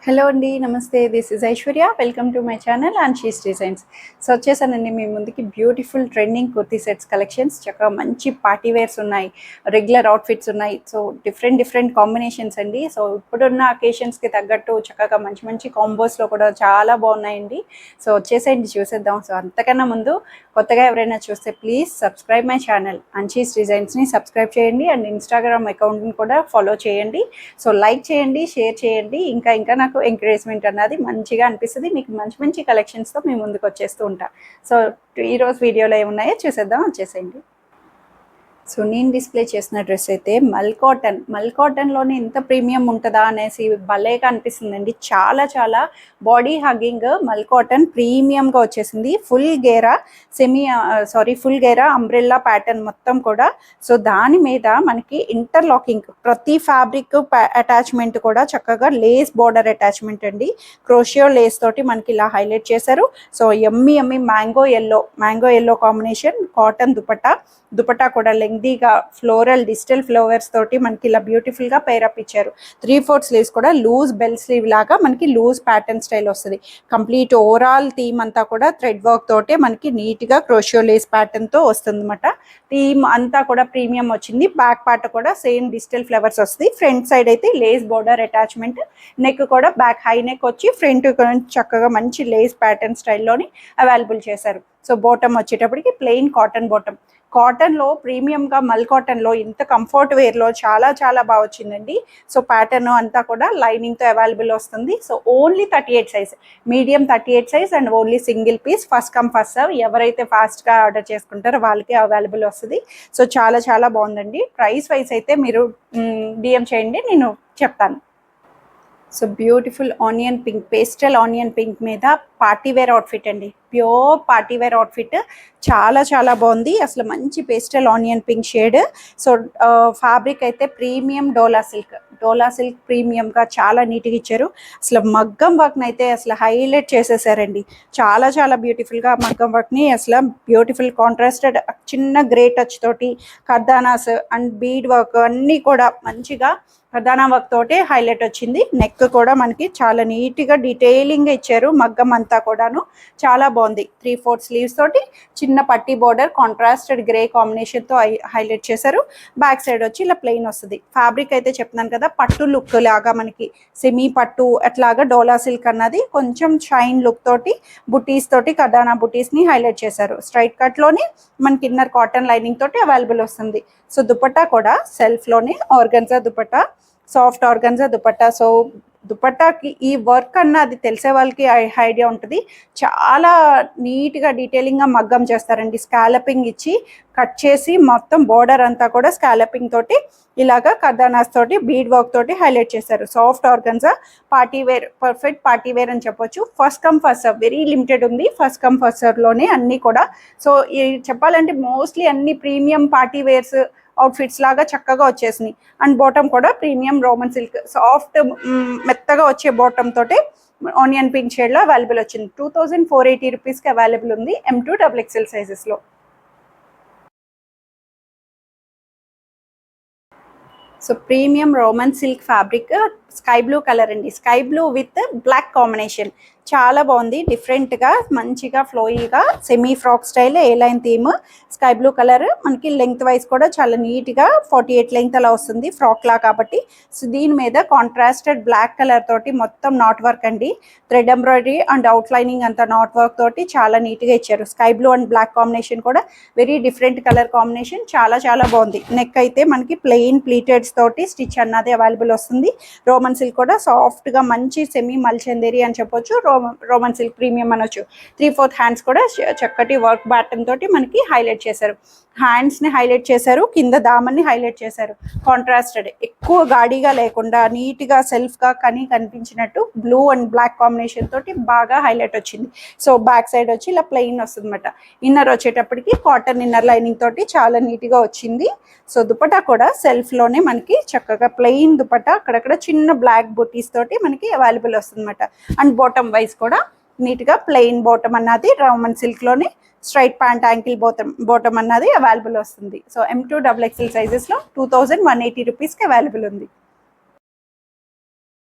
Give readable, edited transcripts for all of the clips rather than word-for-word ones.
Hello అండి. నమస్తే. This is Aishwarya. Welcome to my channel Anshis designs. So వచ్చేసానండి మీ ముందుకి beautiful trending kurti sets collections. చక్కగా మంచి పార్టీ వేర్స్ ఉన్నాయి, రెగ్యులర్ అవుట్ఫిట్స్ ఉన్నాయి. సో డిఫరెంట్ కాంబినేషన్స్ అండి. సో ఇప్పుడున్న అకేషన్స్కి తగ్గట్టు చక్కగా మంచి మంచి కాంబోస్లో కూడా చాలా బాగున్నాయండి. సో వచ్చేసేయండి చూసేద్దాం. సో అంతకన్నా ముందు కొత్తగా ఎవరైనా చూస్తే please subscribe my channel Anshis డిజైన్స్ని సబ్స్క్రైబ్ చేయండి అండ్ ఇన్స్టాగ్రామ్ అకౌంట్ని కూడా ఫాలో చేయండి. సో లైక్ చేయండి, షేర్ చేయండి. ఇంకా నాకు ఎంకరేజ్మెంట్ అన్నది మంచిగా అనిపిస్తుంది. మీకు మంచి మంచి కలెక్షన్స్తో మీ ముందుకు వచ్చేస్తూ ఉంటా. సో ఈరోజు వీడియోలో ఏమున్నాయో చూసేద్దాం, వచ్చేసేయండి. సో నేను డిస్ప్లే చేసిన డ్రెస్ అయితే మల్ కాటన్లోనే ఇంత ప్రీమియం ఉంటుందా అనేసి భలేగా అనిపిస్తుందండి. చాలా బాడీ హగ్గింగ్ మల్ కాటన్ ప్రీమియంగా వచ్చేసింది. ఫుల్ గేరా అంబ్రెల్లా ప్యాటర్న్ మొత్తం కూడా. సో దాని మీద మనకి ఇంటర్లాకింగ్ ప్రతి ఫ్యాబ్రిక్ అటాచ్మెంట్ కూడా చక్కగా లేస్ బార్డర్ అటాచ్మెంట్ అండి. క్రోషియో లేస్ తోటి మనకి ఇలా హైలైట్ చేశారు. సో ఎమ్మి mango yellow combination cotton dupatta కూడా లెంగ్దీగా డిజిటల్ ఫ్లవర్స్ తోటి మనకి ఇలా బ్యూటిఫుల్గా పేరప్ ఇచ్చారు. 3/4 స్లీవ్స్ కూడా లూజ్ బెల్ స్లీవ్ లాగా మనకి లూజ్ ప్యాటర్న్ స్టైల్ వస్తుంది. కంప్లీట్ ఓవరాల్ థీమ్ అంతా కూడా థ్రెడ్ వర్క్ తోటే మనకి నీట్గా క్రోషియో లేస్ ప్యాటర్న్తో వస్తుంది అనమాట. థీమ్ అంతా కూడా ప్రీమియం వచ్చింది. బ్యాక్ పార్ట్ కూడా సేమ్ డిజిటల్ ఫ్లవర్స్ వస్తుంది. ఫ్రంట్ సైడ్ అయితే లేస్ బోర్డర్ అటాచ్మెంట్, నెక్ కూడా బ్యాక్ హై నెక్ వచ్చి ఫ్రంట్ చక్కగా మంచి లేస్ ప్యాటర్న్ స్టైల్లోని అవైలబుల్ చేశారు. సో బాటమ్ వచ్చేటప్పటికి ప్లెయిన్ కాటన్లో ప్రీమియంగా మల్ కాటన్లో ఇంత కంఫర్ట్ వేర్లో చాలా బాగా వచ్చిందండి. సో ప్యాటర్న్ అంతా కూడా లైనింగ్తో అవైలబుల్ వస్తుంది. So only 38 size, medium 38 size and only single piece, first come first serve. ఎవరైతే ఫాస్ట్గా ఆర్డర్ చేసుకుంటారో వాళ్ళకి అవైలబుల్ వస్తుంది. సో చాలా బాగుందండి. ప్రైస్ వైజ్ అయితే మీరు డిఎం చేయండి, నేను చెప్తాను. So beautiful pastel onion pink మీద పార్టీవేర్ అవుట్ఫిట్ అండి. ప్యూర్ పార్టీవేర్ అవుట్ఫిట్ చాలా బాగుంది. అసలు మంచి pastel onion pink shade. So fabric అయితే ప్రీమియం డోలా సిల్క్ ప్రీమియంగా చాలా నీట్గా ఇచ్చారు. అసలు మగ్గం వర్క్ని అయితే అసలు హైలైట్ చేసేసారండి. చాలా బ్యూటిఫుల్గా మగ్గం వర్క్ని అసలు బ్యూటిఫుల్ కాంట్రాస్టెడ్ చిన్న గ్రే టచ్ తోటి కర్దానాస్ అండ్ బీడ్ వర్క్ అన్నీ కూడా మంచిగా కర్దానా వర్క్ తోటి హైలైట్ వచ్చింది. నెక్ కూడా మనకి చాలా నీట్గా డీటెయిలింగ్గా ఇచ్చారు. మగ్గం అంతా కూడాను చాలా బాగుంది. 3/4 స్లీవ్స్ తోటి చిన్న పట్టీ బోర్డర్ కాంట్రాస్టెడ్ గ్రే కాంబినేషన్తో హైలైట్ చేశారు. బ్యాక్ సైడ్ వచ్చి ఇలా ప్లెయిన్ వస్తుంది. ఫ్యాబ్రిక్ అయితే చెప్తున్నాను కదా, పట్టు లుక్ లాగా మనకి సెమీ పట్టు అట్లాగా డోలా సిల్క్ అన్నది కొంచెం షైన్ లుక్ తోటి బుటీస్ తోటి కర్దానా బుటీస్ని హైలైట్ చేశారు. స్ట్రైట్ కట్లోని మనకి ఇన్నర్ కాటన్ లైనింగ్ తోటి అవైలబుల్ వస్తుంది. సో దుపట్టా కూడా సెల్ఫ్లోనే organza dupatta, soft organza dupatta. So దుపట్టాకి ఈ వర్క్ అది తెలిసే వాళ్ళకి ఐడియా ఉంటుంది. చాలా నీట్గా డీటెయిలింగ్గా మగ్గం చేస్తారండి. స్కాలపింగ్ ఇచ్చి కట్ చేసి మొత్తం బోర్డర్ అంతా కూడా స్కాలపింగ్ తోటి ఇలాగా కర్దానాస్ తోటి బీడ్ వర్క్ తోటి హైలైట్ చేశారు. Soft organza partywear, perfect partywear అని చెప్పొచ్చు. First come first serve very limited ఉంది. ఫస్ట్ కమ్ ఫస్ట్ సర్వ్లోనే అన్నీ కూడా. సో చెప్పాలంటే మోస్ట్లీ అన్ని ప్రీమియం పార్టీవేర్స్ అవుట్ఫిట్స్ లాగా చక్కగా వచ్చేసినాయి. అండ్ బాటమ్ కూడా ప్రీమియం రోమన్ సిల్క్ సాఫ్ట్ మెత్తగా వచ్చే బాటమ్ తోటి ఆనియన్ పింక్ షేడ్లో అవైలబుల్ వచ్చింది. 2480 రూపీస్కి అవైలబుల్ ఉంది M2 XXL సైజెస్లో. So premium Roman silk fabric sky blue colour అండి. Sky blue with black combination చాలా బాగుంది. డిఫరెంట్గా మంచిగా ఫ్లోయిగా semi frock style A line theme sky blue colour. మనకి లెంగ్త్ వైజ్ కూడా చాలా నీట్గా 48 లెంగ్త్ అలా వస్తుంది ఫ్రాక్ లా కాబట్టి. సో దీని మీద కాంట్రాస్టెడ్ బ్లాక్ కలర్ తోటి మొత్తం నాట్ వర్క్ అండి. Thread embroidery and out lining అంతా నాట్ వర్క్ తోటి చాలా నీట్గా ఇచ్చారు. Sky blue and black combination కూడా వెరీ డిఫరెంట్ కలర్ కాంబినేషన్. చాలా బాగుంది. నెక్ అయితే మనకి ప్లెయిన్ ప్లీటెడ్స్ తోటి స్టిచ్ అన్నది అవైలబుల్ వస్తుంది. రోమన్ సిల్క్ కూడా సాఫ్ట్గా మంచి సెమీ మల్చందేరి అని చెప్పొచ్చు. రోమన్ సిల్క్ ప్రీమియం అనొచ్చు. 3/4 హ్యాండ్స్ కూడా చక్కటి వర్క్ ప్యాటర్న్ తోటి మనకి హైలైట్ చేశారు. హ్యాండ్స్ని హైలైట్ చేశారు, కింద దామన్ని హైలైట్ చేశారు. కాంట్రాస్టెడ్ ఎక్కువ గాడిగా లేకుండా నీట్గా సెల్ఫ్గా కనిపించినట్టు బ్లూ అండ్ బ్లాక్ కాంబినేషన్ తోటి బాగా హైలైట్ వచ్చింది. సో బ్యాక్ సైడ్ వచ్చి ఇలా ప్లెయిన్ వస్తుంది అనమాట. ఇన్నర్ వచ్చేటప్పటికి కాటన్ ఇన్నర్ లైనింగ్ తోటి చాలా నీట్గా వచ్చింది. సో దుపట్టా కూడా సెల్ఫ్లోనే మనకి చక్కగా ప్లెయిన్ దుపట్టా, అక్కడక్కడ చిన్న బ్లాక్ బుటీస్ తోటి మనకి అవైలబుల్ వస్తుంది అనమాట. అండ్ బాటమ్ వైజ్ కూడా నీట్గా ప్లెయిన్ బాటమ్ అన్నది రోమన్ సిల్క్లోనే స్ట్రైట్ ప్యాంట్ యాంకిల్ బాటమ్ అన్నది అవైలబుల్ వస్తుంది. సో M2 XXL సైజెస్లో 2180 రూపీస్కి అవైలబుల్ ఉంది.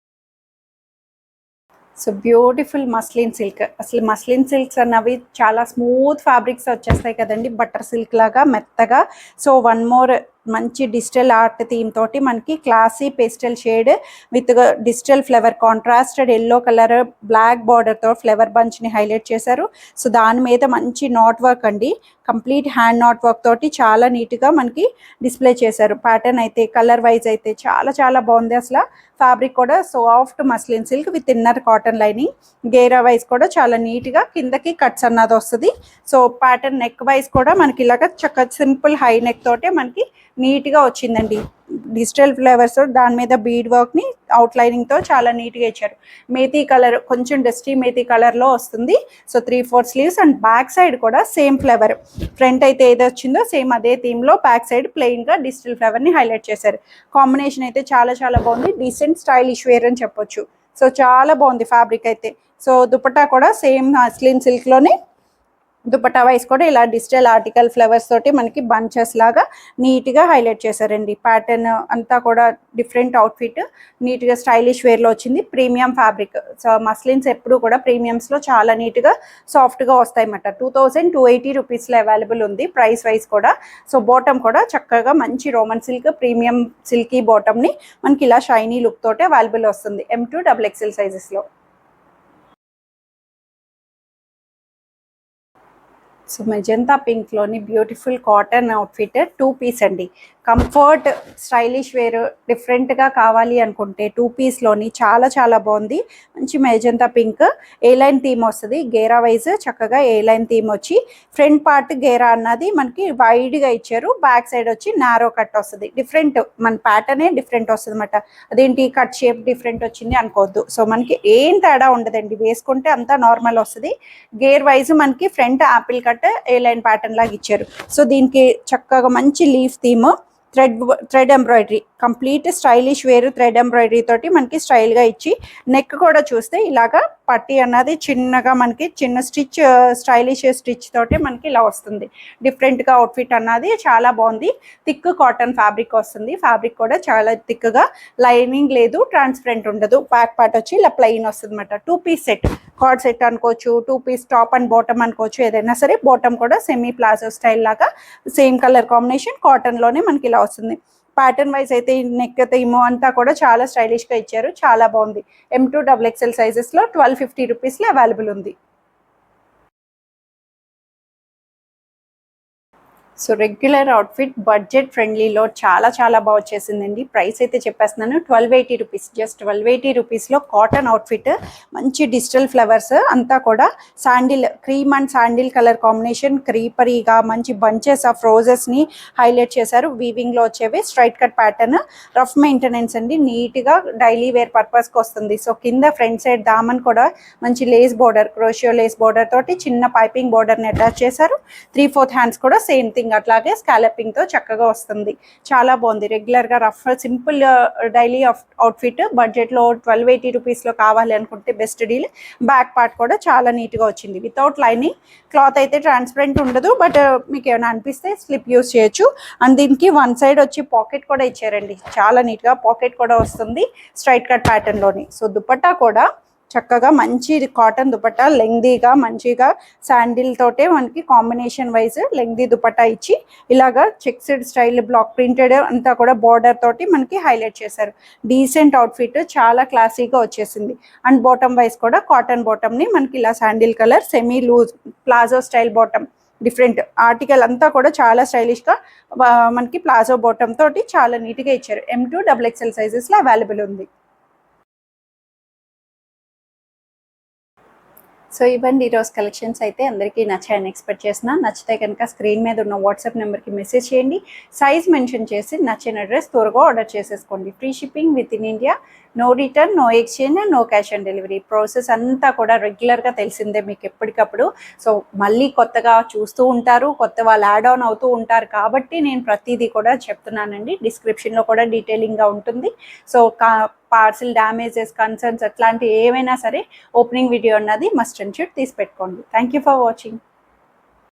So beautiful muslin silk. అసలు మస్లిన్ సిల్క్స్ అన్నవి చాలా స్మూత్ ఫ్యాబ్రిక్స్ వచ్చేస్తాయి కదండి, బటర్ సిల్క్ లాగా మెత్తగా. సో వన్ మోర్ మంచి డిజిటల్ ఆర్ట్ థీమ్ తోటి మనకి classy pastel shade with digital flower, contrasted yellow colour black బార్డర్తో ఫ్లవర్ బంచ్ని హైలైట్ చేశారు. సో దాని మీద మంచి నాట్ వర్క్ అండి, కంప్లీట్ హ్యాండ్ నాట్ వర్క్ తోటి చాలా నీట్గా మనకి డిస్ప్లే చేశారు. ప్యాటర్న్ అయితే కలర్ వైజ్ అయితే చాలా చాలా బాగుంది. అసలు ఫ్యాబ్రిక్ కూడా soft muslin silk with inner cotton lining. గేరా వైజ్ కూడా చాలా నీట్గా కిందకి కట్స్ అన్నది వస్తుంది. సో ప్యాటర్న్ నెక్ వైజ్ కూడా మనకి ఇలాగ చక్కగా సింపుల్ హై నెక్ తోటే మనకి నీట్గా వచ్చిందండి. డిజిటల్ ఫ్లేవర్స్ దాని మీద బీడ్ వర్క్ని అవుట్లైనింగ్తో చాలా నీట్గా ఇచ్చారు. మేతీ కలర్, కొంచెం డస్టీ మేతీ కలర్లో వస్తుంది. So 3/4 sleeves and back side కూడా సేమ్ ఫ్లేవర్. ఫ్రంట్ అయితే ఏది వచ్చిందో సేమ్ అదే థీమ్లో బ్యాక్ సైడ్ ప్లెయిన్గా డిజిటల్ ఫ్లేవర్ని హైలైట్ చేశారు. కాంబినేషన్ అయితే చాలా చాలా బాగుంది. డీసెంట్ స్టైలిష్ వేర్ అని చెప్పొచ్చు. సో చాలా బాగుంది ఫ్యాబ్రిక్ అయితే. సో దుపట్టా కూడా సేమ్ మస్లిన్ సిల్క్లోనే దుపట్టా వైస్ కూడా ఇలా డిజిటల్ ఆర్టికల్ ఫ్లవర్స్ తోటి మనకి బంచెస్ లాగా నీట్గా హైలైట్ చేశారండి. ప్యాటర్న్ అంతా కూడా డిఫరెంట్ అవుట్ఫిట్ నీట్గా స్టైలిష్ వేర్లో వచ్చింది. Premium fabric. సో మస్లిన్స్ ఎప్పుడు కూడా ప్రీమియమ్స్లో చాలా నీట్గా సాఫ్ట్గా వస్తాయన్నమాట. 2280 రూపీస్లో అవైలబుల్ ఉంది ప్రైస్ వైజ్ కూడా. సో బాటమ్ కూడా చక్కగా మంచి రోమన్ సిల్క్ ప్రీమియం సిల్కీ బాటమ్ని మనకి ఇలా షైనీ లుక్ తోటి అవైలబుల్ వస్తుంది M2 XXL సైజెస్లో. సో మెజంతా పింక్లోని బ్యూటిఫుల్ కాటన్ అవుట్ఫిట్ 2 పీస్ అండి. కంఫర్ట్ స్టైలిష్ వేర్ డిఫరెంట్గా కావాలి అనుకుంటే 2 పీస్లోని చాలా చాలా బాగుంది. మంచి magenta pink A line theme వస్తుంది. గేరా వైజ్ చక్కగా ఏ లైన్ థీమ్ వచ్చి ఫ్రంట్ పార్ట్ గేరా అన్నది మనకి వైడ్గా ఇచ్చారు. బ్యాక్ సైడ్ వచ్చి నారో కట్ వస్తుంది. డిఫరెంట్ మన ప్యాటర్నే డిఫరెంట్ వస్తుంది అనమాట. అదేంటి కట్ షేప్ డిఫరెంట్ వచ్చింది అనుకోవద్దు. సో మనకి ఏం తేడా ఉండదండి, వేసుకుంటే అంతా నార్మల్ వస్తుంది. గేర్ వైజ్ మనకి ఫ్రంట్ యాపిల్ కట్ ఏ లైన్ ప్యాటర్న్ లాగా ఇచ్చారు. సో దీనికి చక్కగా మంచి leaf theme, thread embroidery, complete stylish వేరు థ్రెడ్ ఎంబ్రాయిడరీ తోటి మనకి స్టైల్గా ఇచ్చి నెక్ కూడా చూస్తే ఇలాగా పట్టి అన్నది చిన్నగా మనకి చిన్న స్టిచ్ స్టైలిష్ స్టిచ్ తోటి మనకి ఇలా వస్తుంది. డిఫరెంట్గా అవుట్ఫిట్ అన్నది చాలా బాగుంది. థిక్ కాటన్ ఫ్యాబ్రిక్ వస్తుంది. ఫ్యాబ్రిక్ కూడా చాలా థిక్గా, లైనింగ్ లేదు, ట్రాన్స్పరెంట్ ఉండదు. బ్యాక్ పార్ట్ వచ్చి ఇలా ప్లెయిన్ వస్తుంది అనమాట. 2 పీస్ సెట్, కార్డ్ సెట్ అనుకోవచ్చు, 2 పీస్ టాప్ అండ్ బాటమ్ అనుకోవచ్చు, ఏదైనా సరే. బాటమ్ కూడా సెమీ ప్లాజో స్టైల్ లాగా సేమ్ కలర్ కాంబినేషన్ కాటన్లోనే మనకి ఇలా వస్తుంది. ప్యాటర్న్ వైజ్ అయితే నెక్ థీమ్ అంతా కూడా చాలా స్టైలిష్గా ఇచ్చారు. చాలా బాగుంది. M2 XXL సైజెస్లో 1250 రూపీస్లో అవైలబుల్ ఉంది. సో రెగ్యులర్ అవుట్ఫిట్ బడ్జెట్ ఫ్రెండ్లీలో చాలా చాలా బాగా వచ్చేసిందండి. ప్రైస్ అయితే చెప్పేస్తున్నాను, 1280 రూపీస్. జస్ట్ 1280 రూపీస్లో కాటన్ అవుట్ఫిట్, మంచి డిజిటల్ ఫ్లవర్స్ అంతా కూడా sandal, cream and sandal colour combination, క్రీపరీగా మంచి బంచెస్ ఆఫ్ రోజెస్ని హైలైట్ చేశారు. వీవింగ్లో వచ్చేవి straight cut pattern, rough maintenance అండి, నీట్గా డైలీ వేర్ పర్పస్కి వస్తుంది. సో కింద ఫ్రంట్ సైడ్ దామన్ కూడా మంచి లేస్ బోర్డర్, క్రోషియో లేస్ బోర్డర్ తోటి చిన్న పైపింగ్ బోర్డర్ని అటాచ్ చేశారు. 3/4 హ్యాండ్స్ కూడా సేమ్ థింగ్ అట్లాగే స్కాలపింగ్ తో చక్కగా వస్తుంది. చాలా బాగుంది. రెగ్యులర్ గా rough simple daily outfit budget లో 1280 రూపీస్ లో కావాలి అనుకుంటే బెస్ట్ డీల్. బ్యాక్ పార్ట్ కూడా చాలా నీట్ గా వచ్చింది. వితౌట్ లైనింగ్, క్లాత్ అయితే ట్రాన్స్పరెంట్ ఉండదు, బట్ మీకు ఏమైనా అనిపిస్తే స్లిప్ యూస్ చేయొచ్చు. అండ్ దీనికి వన్ సైడ్ వచ్చి పాకెట్ కూడా ఇచ్చారండి. చాలా నీట్ గా పాకెట్ కూడా వస్తుంది స్ట్రైట్ కట్ ప్యాటర్న్ లోని. సో దుపట్టా కూడా చక్కగా మంచి కాటన్ దుపట్టా, లెంగ్దీగా మంచిగా శాండిల్ తోటే మనకి కాంబినేషన్ వైజ్ లెంగ్దీ దుపట్టా ఇచ్చి ఇలాగా చెక్స్డ్ స్టైల్ బ్లాక్ ప్రింటెడ్ అంతా కూడా బార్డర్ తోటి మనకి హైలైట్ చేశారు. డీసెంట్ అవుట్ఫిట్, చాలా క్లాసీగా వచ్చేసింది. అండ్ బాటమ్ వైజ్ కూడా కాటన్ బాటమ్ని మనకి ఇలా sandal colour semi loose palazzo style bottom, different article అంతా కూడా చాలా స్టైలిష్గా మనకి ప్లాజో బాటమ్ తోటి చాలా నీట్గా ఇచ్చారు. M2 XXL సైజెస్లో అవైలబుల్ ఉంది. సో ఇవ్వండి ఈరోజు కలెక్షన్స్ అయితే అందరికీ నచ్చాయని ఎక్స్పెక్ట్ చేసిన. నచ్చితే కనుక స్క్రీన్ మీద ఉన్న వాట్సాప్ నెంబర్కి మెసేజ్ చేయండి. సైజ్ మెన్షన్ చేసి నచ్చిన అడ్రస్ త్వరగా ఆర్డర్ చేసేసుకోండి. Free shipping within India, no return, no exchange and no cash on delivery. Process అంతా కూడా రెగ్యులర్గా తెలిసిందే మీకు ఎప్పటికప్పుడు. సో మళ్ళీ కొత్తగా చూస్తూ ఉంటారు, కొత్త వాళ్ళు యాడ్ ఆన్ అవుతూ ఉంటారు కాబట్టి నేను ప్రతిదీ కూడా చెప్తున్నానండి. డిస్క్రిప్షన్లో కూడా డీటెయిలింగ్గా ఉంటుంది. సో పార్సిల్ డ్యామేజెస్, కన్సర్న్స్ అట్లాంటివి ఏమైనా సరే ఓపెనింగ్ వీడియో అన్నది మస్ట్ అండ్ షుడ్ తీసి పెట్టుకోండి. Thank you for watching.